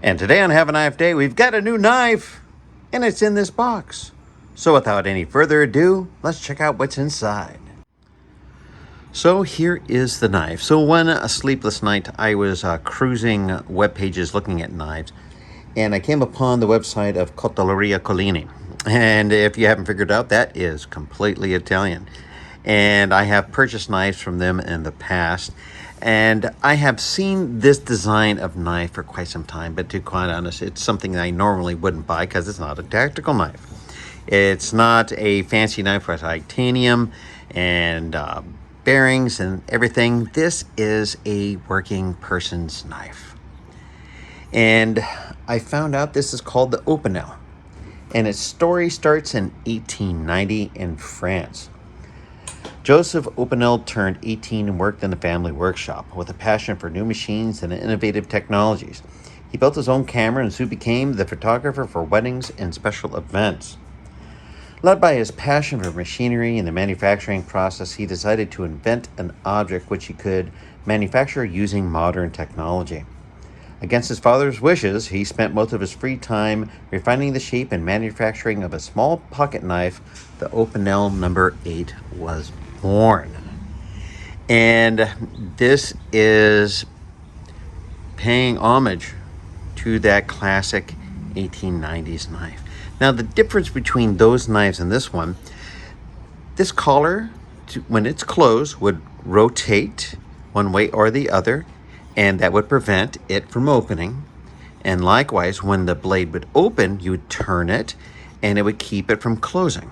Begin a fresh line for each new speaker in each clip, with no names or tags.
And today on Have a Knife Day, we've got a new knife, and it's in this box. So without any further ado, let's check out what's inside. So here is the knife. So one sleepless night, I was cruising web pages looking at knives, and I came upon the website of Cottoleria Collini. And if you haven't figured out, that is completely Italian. And I have purchased knives from them in the past. And I have seen this design of knife for quite some time, but to be quite honest, it's something that I normally wouldn't buy because it's not a tactical knife. It's not a fancy knife with titanium and bearings and everything. This is a working person's knife. And I found out this is called the Opinel. And its story starts in 1890 in France. Joseph Opinel turned 18 and worked in the family workshop with a passion for new machines and innovative technologies. He built his own camera and soon became the photographer for weddings and special events. Led by his passion for machinery and the manufacturing process, he decided to invent an object which he could manufacture using modern technology. Against his father's wishes, he spent most of his free time refining the shape and manufacturing of a small pocket knife. The Opinel number 8 was born. And this is paying homage to that classic 1890s knife. Now, the difference between those knives and this one, this collar, when it's closed, would rotate one way or the other, and that would prevent it from opening. And likewise, when the blade would open, you would turn it, and it would keep it from closing.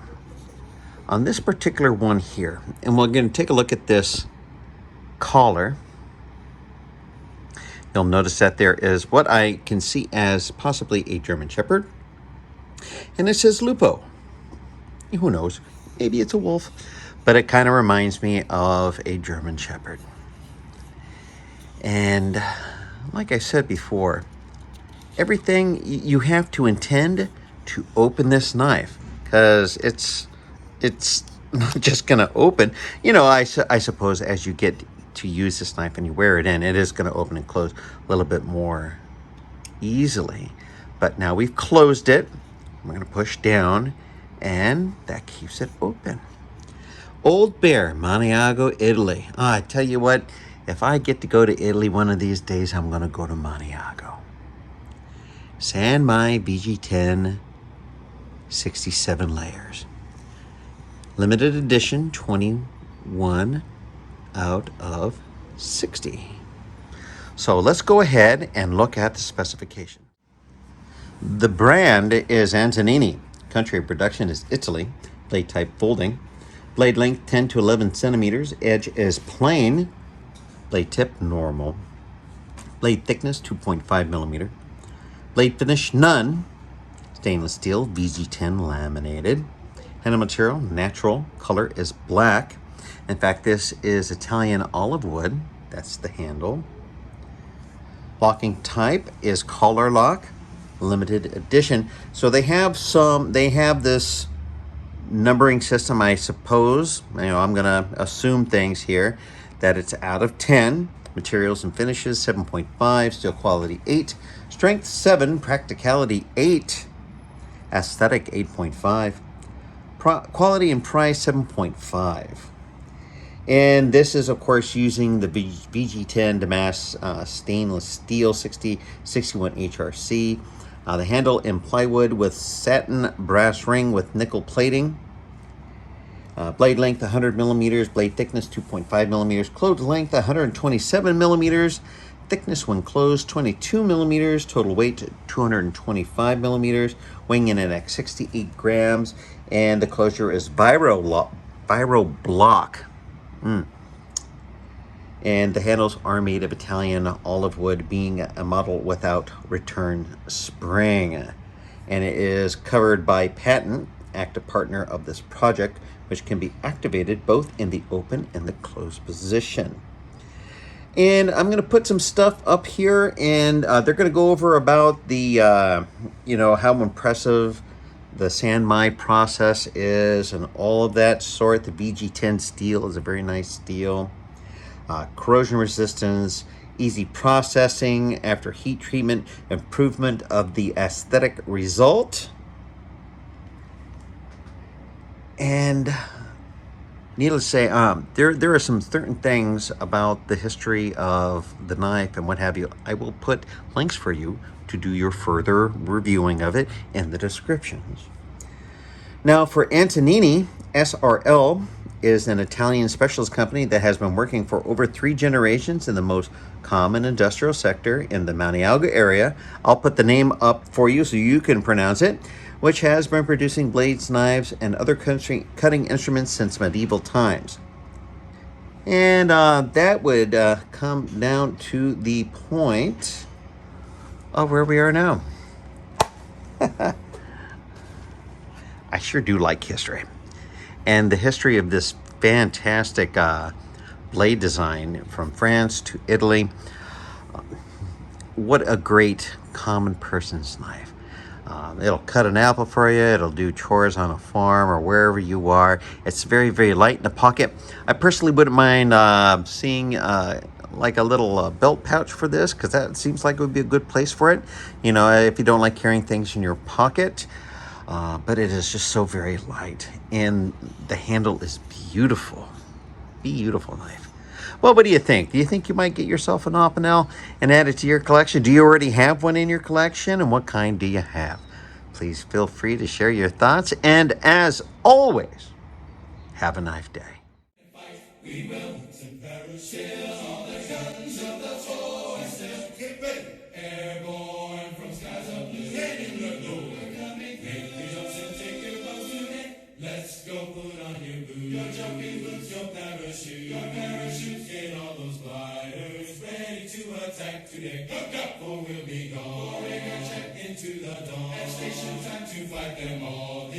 On this particular one here, and we're going to take a look at this collar, you'll notice that there is what I can see as possibly a German Shepherd, and it says Lupo. Who knows? Maybe it's a wolf, but it kind of reminds me of a German Shepherd. And like I said before, everything you have to intend to open this knife, because it's not just going to open. You know, I suppose as you get to use this knife and you wear it in, it is going to open and close a little bit more easily. But now we've closed it. We're going to push down, and that keeps it open. Old Bear, Maniago, Italy. I tell you what, if I get to go to Italy one of these days, I'm going to go to Maniago. SanMai VG10, 67 layers. Limited edition, 21 out of 60. So let's go ahead and look at the specification. The brand is Antonini. Country of production is Italy. Blade type folding. Blade length 10 to 11 centimeters. Edge is plain. Blade tip normal. Blade thickness 2.5 millimeter. Blade finish none. Stainless steel VG10 laminated. Handle material natural. Color is black. In fact, this is Italian olive wood. That's the handle. Locking type is collar lock. Limited edition. So they have this numbering system, I suppose. You know, I'm gonna assume things here, that it's out of 10. Materials and finishes 7.5, steel quality 8, strength 7, practicality 8, aesthetic 8.5, quality and price 7.5. And this is, of course, using the VG10 Damas stainless steel 6061 HRC. The handle in plywood with satin brass ring with nickel plating. Blade length 100 millimeters, blade thickness 2.5 millimeters, closed length 127 millimeters, thickness when closed 22 millimeters, total weight 225 millimeters, weighing in at 68 grams, and the closure is Vibro block. And the handles are made of Italian olive wood, being a model without return spring. And it is covered by patent, active partner of this project, which can be activated both in the open and the closed position. And I'm going to put some stuff up here, and they're going to go over about the, how impressive the SanMai process is and all of that sort. The VG10 steel is a very nice steel. Corrosion resistance, easy processing after heat treatment, improvement of the aesthetic result. And needless to say, there are some certain things about the history of the knife and what have you. I will put links for you to do your further reviewing of it in the descriptions. Now, for Antonini, SRL is an Italian specialist company that has been working for over 3 generations in the most common industrial sector in the Maniago area. I'll put the name up for you so you can pronounce it, which has been producing blades, knives, and other cutting instruments since medieval times. And that would come down to the point of where we are now. I sure do like history. And the history of this fantastic blade design from France to Italy. What a great common person's knife. It'll cut an apple for you. It'll do chores on a farm or wherever you are. It's very, very light in the pocket. I personally wouldn't mind seeing like a little belt pouch for this, because that seems like it would be a good place for it. If you don't like carrying things in your pocket. But it is just so very light, and the handle is beautiful. Beautiful knife. Well, what do you think? Do you think you might get yourself an Opinel and add it to your collection? Do you already have one in your collection, and what kind do you have? Please feel free to share your thoughts, and as always, have a knife day. We will all the guns of the Todesco. Get ready. Airborne from skies of blue. Let's go put on your boots, your jumping boots, your parachute, get all those gliders ready to attack today. Hook up or we'll be gone. Check into the dawn. At station time to fight them all.